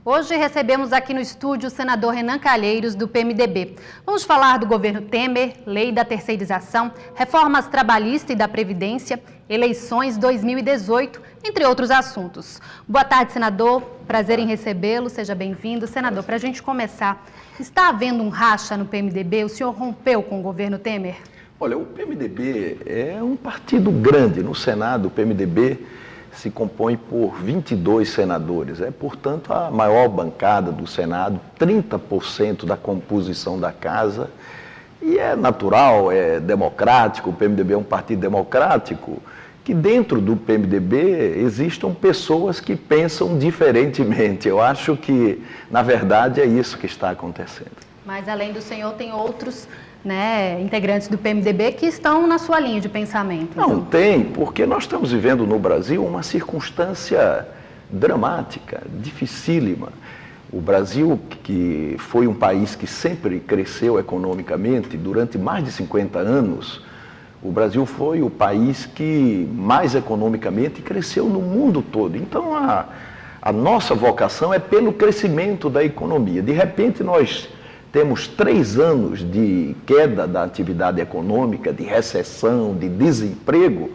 Hoje recebemos aqui no estúdio o senador Renan Calheiros, do PMDB. Vamos falar do governo Temer, lei da terceirização, reformas trabalhista e da Previdência, eleições 2018, entre outros assuntos. Boa tarde, senador. Prazer em recebê-lo. Seja bem-vindo. Senador, para a gente começar, está havendo um racha no PMDB? O senhor rompeu com o governo Temer? Olha, o PMDB é um partido grande. No Senado, o PMDB se compõe por 22 senadores. É, portanto, a maior bancada do Senado, 30% da composição da casa. E é natural, é democrático, o PMDB é um partido democrático, que dentro do PMDB existam pessoas que pensam diferentemente. Eu acho que, na verdade, é isso que está acontecendo. Mas, além do senhor, tem outros integrantes do PMDB que estão na sua linha de pensamento. Não, tem, porque nós estamos vivendo no Brasil uma circunstância dramática, dificílima. O Brasil, que foi um país que sempre cresceu economicamente durante mais de 50 anos, o Brasil foi o país que mais economicamente cresceu no mundo todo. Então, a nossa vocação é pelo crescimento da economia. De repente, nós temos 3 anos de queda da atividade econômica, de recessão, de desemprego.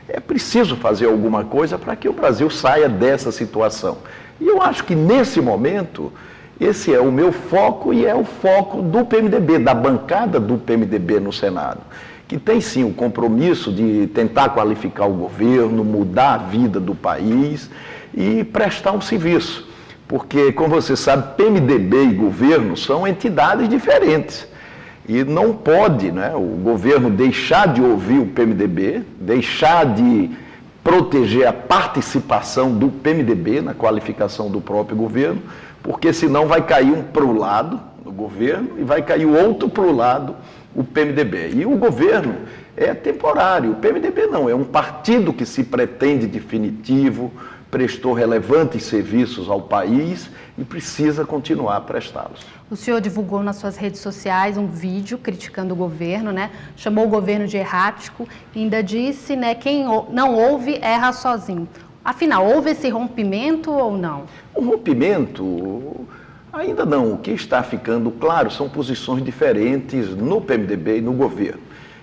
É preciso fazer alguma coisa para que o Brasil saia dessa situação. E eu acho que, nesse momento, esse é o meu foco e é o foco do PMDB, da bancada do PMDB no Senado, que tem, sim, o compromisso de tentar qualificar o governo, mudar a vida do país e prestar um serviço. Porque, como você sabe, PMDB e governo são entidades diferentes. E não pode, o governo deixar de ouvir o PMDB, deixar de proteger a participação do PMDB na qualificação do próprio governo, porque senão vai cair um para o lado, o governo, e vai cair o outro para o lado, o PMDB. E o governo é temporário, o PMDB não, é um partido que se pretende definitivo, prestou relevantes serviços ao país e precisa continuar a prestá-los. O senhor divulgou nas suas redes sociais um vídeo criticando o governo, chamou o governo de errático e ainda disse, quem não ouve erra sozinho. Afinal, houve esse rompimento ou não? O rompimento, ainda não. O que está ficando claro são posições diferentes no PMDB e no governo.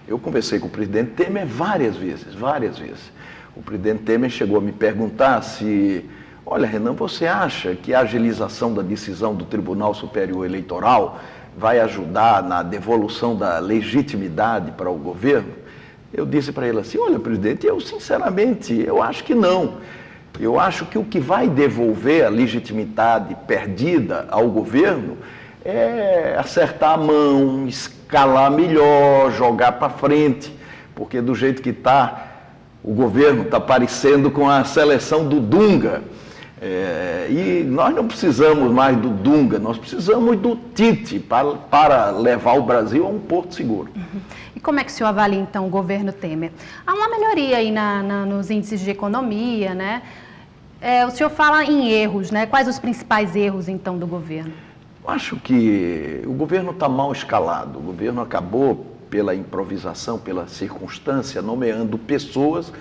Eu conversei com o presidente Temer várias vezes. O presidente Temer chegou a me perguntar se, olha, Renan, você acha que a agilização da decisão do Tribunal Superior Eleitoral vai ajudar na devolução da legitimidade para o governo? Eu disse para ele assim, olha, presidente, eu sinceramente, eu acho que não. Eu acho que o que vai devolver a legitimidade perdida ao governo é acertar a mão, escalar melhor, jogar para frente, porque do jeito que está, o governo está parecendo com a seleção do Dunga. E nós não precisamos mais do Dunga, nós precisamos do Tite para levar o Brasil a um porto seguro. E como é que o senhor avalia, então, o governo Temer? Há uma melhoria aí nos índices de economia, o senhor fala em erros, Quais os principais erros, então, do governo? Eu acho que o governo está mal escalado. O governo acabou, pela improvisação, pela circunstância, nomeando pessoas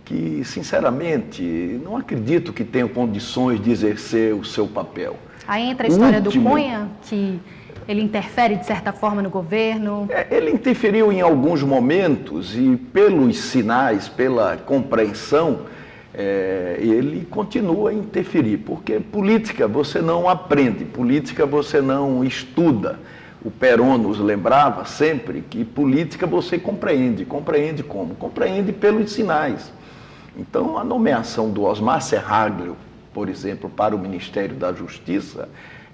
que, sinceramente, não acredito que tenham condições de exercer o seu papel. Aí entra a história do Cunha, que ele interfere, de certa forma, no governo? Ele interferiu em alguns momentos e, pelos sinais, pela compreensão, ele continua a interferir, porque política você não aprende, política você não estuda. O Perón nos lembrava sempre que política você compreende. Compreende como? Compreende pelos sinais. Então, a nomeação do Osmar Serraglio, por exemplo, para o Ministério da Justiça,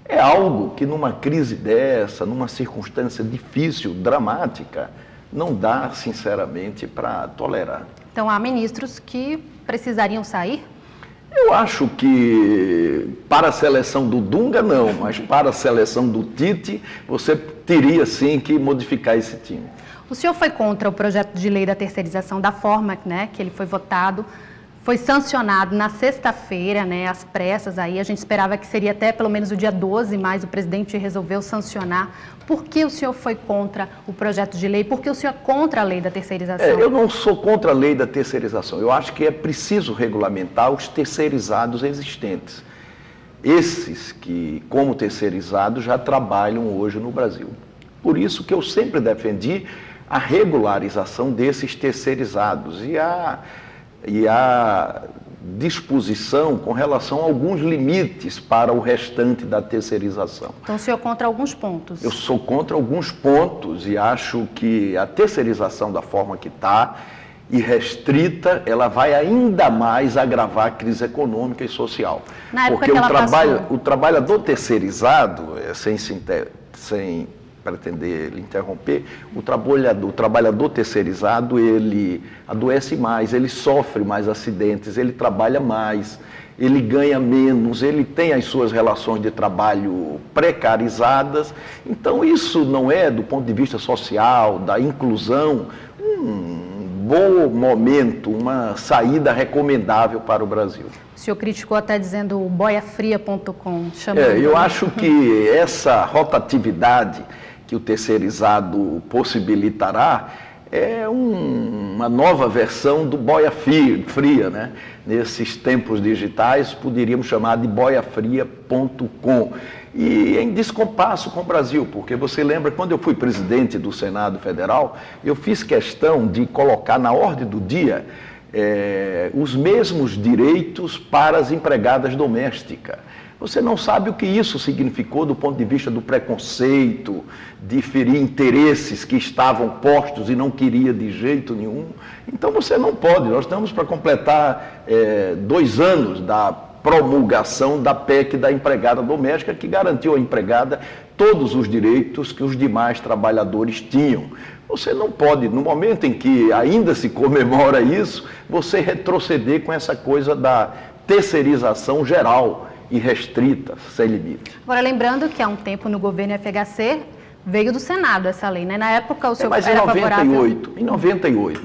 é algo que numa crise dessa, numa circunstância difícil, dramática, não dá, sinceramente, para tolerar. Então, há ministros que precisariam sair? Eu acho que para a seleção do Dunga não, mas para a seleção do Tite, você teria sim que modificar esse time. O senhor foi contra o projeto de lei da terceirização da forma que ele foi votado, foi sancionado na sexta-feira, às pressas, aí a gente esperava que seria até pelo menos o dia 12, mas o presidente resolveu sancionar. Por que o senhor foi contra o projeto de lei? Por que o senhor é contra a lei da terceirização? Eu não sou contra a lei da terceirização. Eu acho que é preciso regulamentar os terceirizados existentes. esses que, como terceirizados, já trabalham hoje no Brasil. Por isso que eu sempre defendi a regularização desses terceirizados e a disposição com relação a alguns limites para o restante da terceirização. Então, o senhor é contra alguns pontos? Eu sou contra alguns pontos e acho que a terceirização da forma que está, irrestrita, ela vai ainda mais agravar a crise econômica e social. Na época porque que o trabalhador terceirizado, sem pretender lhe interromper, o trabalhador terceirizado, ele adoece mais, ele sofre mais acidentes, ele trabalha mais, ele ganha menos, ele tem as suas relações de trabalho precarizadas. Então, isso não é, do ponto de vista social, da inclusão, bom momento, uma saída recomendável para o Brasil. O senhor criticou até dizendo o boiafria.com. Eu acho que essa rotatividade que o terceirizado possibilitará é uma nova versão do boia fria, né? Nesses tempos digitais, poderíamos chamar de boiafria.com. E em descompasso com o Brasil, porque você lembra, quando eu fui presidente do Senado Federal, eu fiz questão de colocar na ordem do dia os mesmos direitos para as empregadas domésticas. Você não sabe o que isso significou do ponto de vista do preconceito, de ferir interesses que estavam postos e não queria de jeito nenhum. Então você não pode. Nós estamos para completar 2 anos da promulgação da PEC da empregada doméstica, que garantiu à empregada todos os direitos que os demais trabalhadores tinham. Você não pode, no momento em que ainda se comemora isso, você retroceder com essa coisa da terceirização geral e restrita, sem limite. Agora, lembrando que há um tempo no governo FHC veio do Senado essa lei, né? Na época o senhor era favorável. Em 98.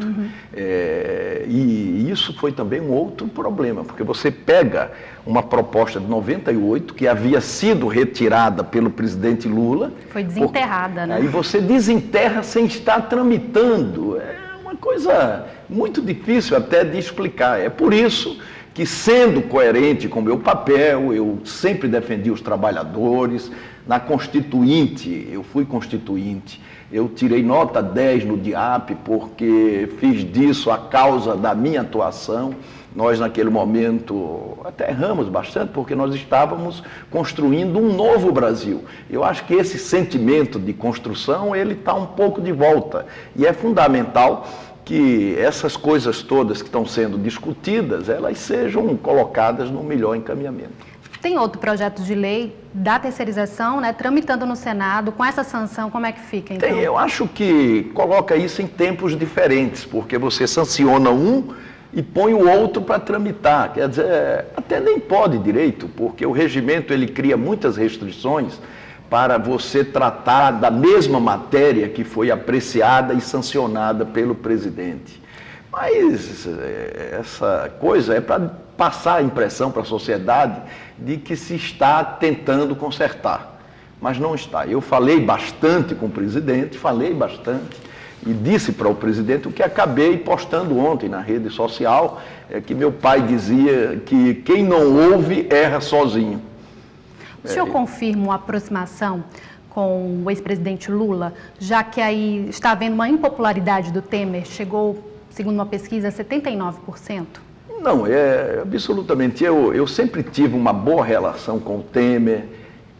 E isso foi também um outro problema, porque você pega uma proposta de 98 que havia sido retirada pelo presidente Lula. Foi desenterrada, né? Aí você desenterra sem estar tramitando. É uma coisa muito difícil até de explicar. É por isso que, sendo coerente com o meu papel, eu sempre defendi os trabalhadores. Na Constituinte, eu fui constituinte, eu tirei nota 10 no DIAP porque fiz disso a causa da minha atuação. Nós, naquele momento, até erramos bastante porque nós estávamos construindo um novo Brasil. Eu acho que esse sentimento de construção, ele está um pouco de volta. E é fundamental que essas coisas todas que estão sendo discutidas, elas sejam colocadas no melhor encaminhamento. Tem outro projeto de lei da terceirização, né, tramitando no Senado, com essa sanção, como é que fica, então? Tem, eu acho que coloca isso em tempos diferentes, porque você sanciona um e põe o outro para tramitar. Quer dizer, até nem pode direito, porque o regimento ele cria muitas restrições para você tratar da mesma matéria que foi apreciada e sancionada pelo presidente. Mas essa coisa é para passar a impressão para a sociedade de que se está tentando consertar, mas não está. Eu falei bastante com o presidente, e disse para o presidente o que acabei postando ontem na rede social, que meu pai dizia que quem não ouve erra sozinho. O senhor confirma uma aproximação com o ex-presidente Lula, já que aí está havendo uma impopularidade do Temer, chegou, segundo uma pesquisa, a 79%? Não, absolutamente. Eu sempre tive uma boa relação com o Temer,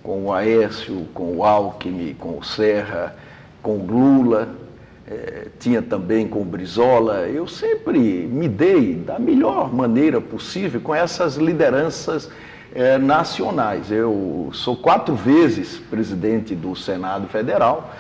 com o Aécio, com o Alckmin, com o Serra, com o Lula, tinha também com o Brizola. Eu sempre me dei da melhor maneira possível com essas lideranças nacionais. Eu sou 4 vezes presidente do Senado Federal,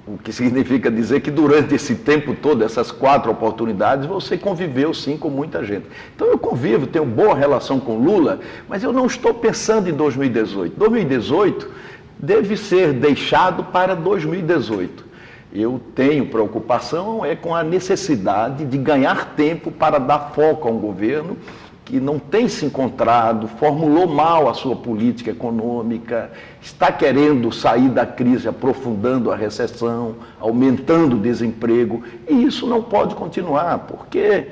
o que significa dizer que durante esse tempo todo, essas 4 oportunidades, você conviveu sim com muita gente. Então eu convivo, tenho boa relação com Lula, mas eu não estou pensando em 2018. 2018 deve ser deixado para 2018. Eu tenho preocupação com a necessidade de ganhar tempo para dar foco a um governo que não tem se encontrado, formulou mal a sua política econômica, está querendo sair da crise, aprofundando a recessão, aumentando o desemprego, e isso não pode continuar, porque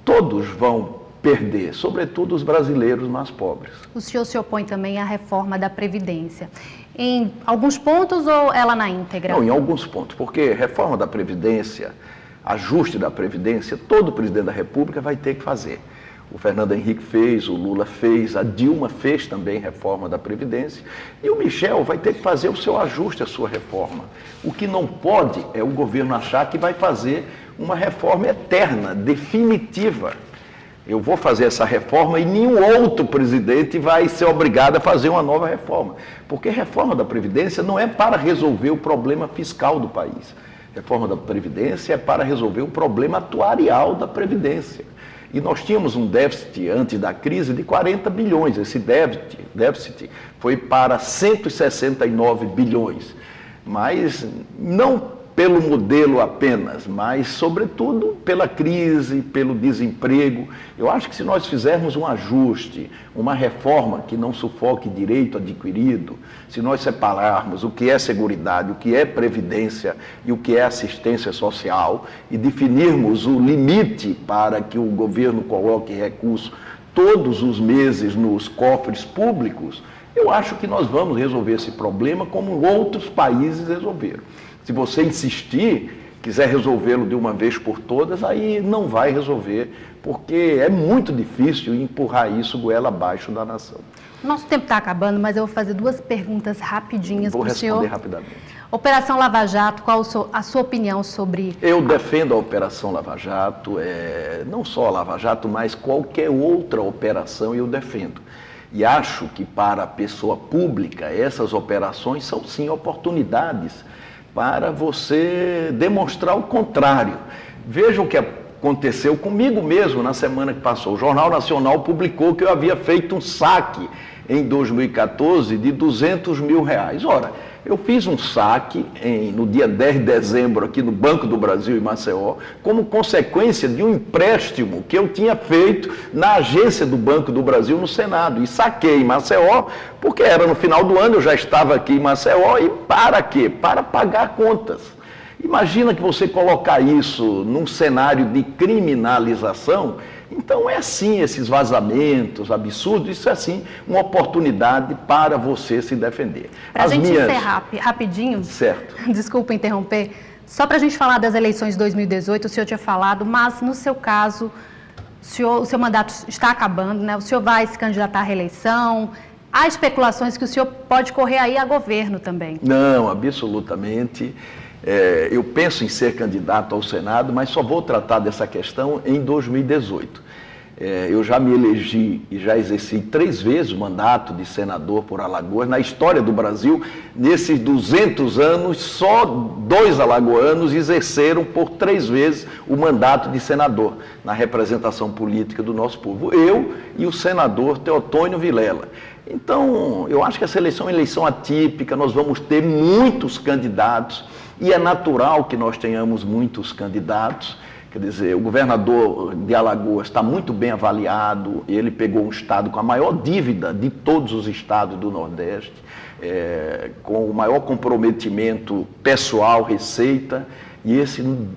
todos vão perder, sobretudo os brasileiros mais pobres. O senhor se opõe também à reforma da Previdência. Em alguns pontos ou ela na íntegra? Não, em alguns pontos, porque reforma da Previdência, ajuste da Previdência, todo presidente da República vai ter que fazer. O Fernando Henrique fez, o Lula fez, a Dilma fez também reforma da Previdência e o Michel vai ter que fazer o seu ajuste, a sua reforma. O que não pode é o governo achar que vai fazer uma reforma eterna, definitiva. Eu vou fazer essa reforma e nenhum outro presidente vai ser obrigado a fazer uma nova reforma. Porque reforma da Previdência não é para resolver o problema fiscal do país. Reforma da Previdência é para resolver o problema atuarial da Previdência. E nós tínhamos um déficit antes da crise de 40 bilhões. Esse déficit foi para 169 bilhões. Mas não pelo modelo apenas, mas sobretudo pela crise, pelo desemprego. Eu acho que se nós fizermos um ajuste, uma reforma que não sufoque direito adquirido, se nós separarmos o que é seguridade, o que é previdência e o que é assistência social e definirmos o limite para que o governo coloque recursos todos os meses nos cofres públicos, eu acho que nós vamos resolver esse problema como outros países resolveram. Se você insistir, quiser resolvê-lo de uma vez por todas, aí não vai resolver, porque é muito difícil empurrar isso goela abaixo da nação. Nosso tempo está acabando, mas eu vou fazer duas perguntas rapidinhas para o senhor. Vou responder rapidamente. Operação Lava Jato, qual a sua opinião sobre... Eu defendo a Operação Lava Jato, não só a Lava Jato, mas qualquer outra operação eu defendo. E acho que para a pessoa pública, essas operações são sim oportunidades para você demonstrar o contrário. Veja o que aconteceu comigo mesmo na semana que passou. O Jornal Nacional publicou que eu havia feito um saque em 2014 de R$200 mil. Ora, eu fiz um saque no dia 10 de dezembro aqui no Banco do Brasil em Maceió, como consequência de um empréstimo que eu tinha feito na agência do Banco do Brasil no Senado. E saquei em Maceió, porque era no final do ano, eu já estava aqui em Maceió, e para quê? Para pagar contas. Imagina que você colocar isso num cenário de criminalização. Então é assim, esses vazamentos absurdos, isso é assim, uma oportunidade para você se defender. Para a gente encerrar rapidinho, certo. Desculpa interromper, só para a gente falar das eleições de 2018, o senhor tinha falado, mas no seu caso, o seu mandato está acabando, né? O senhor vai se candidatar à reeleição, há especulações que o senhor pode correr aí a governo também. Não, absolutamente. Eu penso em ser candidato ao Senado, mas só vou tratar dessa questão em 2018. Eu já me elegi e já exerci 3 vezes o mandato de senador por Alagoas. Na história do Brasil, nesses 200 anos, só 2 alagoanos exerceram por 3 vezes o mandato de senador na representação política do nosso povo. Eu e o senador Teotônio Vilela. Então, eu acho que essa eleição é uma eleição atípica, nós vamos ter muitos candidatos. E é natural que nós tenhamos muitos candidatos. Quer dizer, o governador de Alagoas está muito bem avaliado, ele pegou um estado com a maior dívida de todos os estados do Nordeste, com o maior comprometimento pessoal, receita, e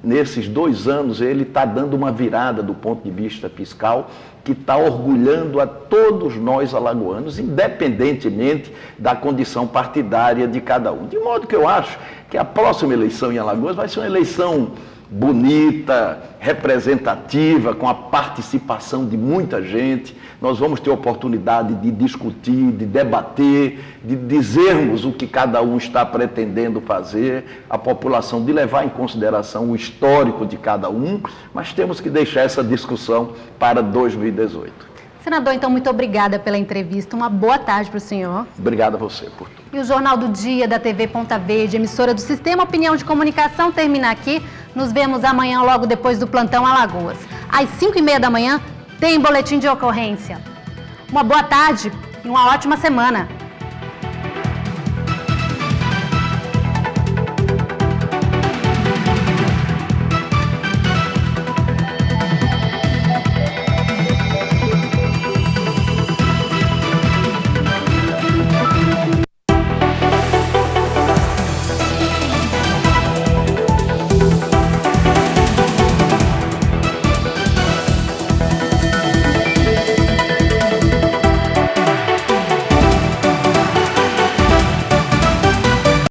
nesses 2 anos ele está dando uma virada do ponto de vista fiscal, que está orgulhando a todos nós alagoanos, independentemente da condição partidária de cada um. De modo que eu acho que a próxima eleição em Alagoas vai ser uma eleição bonita, representativa, com a participação de muita gente. Nós vamos ter oportunidade de discutir, de debater, de dizermos o que cada um está pretendendo fazer, a população de levar em consideração o histórico de cada um, mas temos que deixar essa discussão para 2018. Senador, então, muito obrigada pela entrevista. Uma boa tarde para o senhor. Obrigado a você por tudo. E o Jornal do Dia da TV Ponta Verde, emissora do Sistema Opinião de Comunicação, termina aqui. Nos vemos amanhã, logo depois do Plantão Alagoas. Às 5h30 da manhã, tem boletim de ocorrência. Uma boa tarde e uma ótima semana.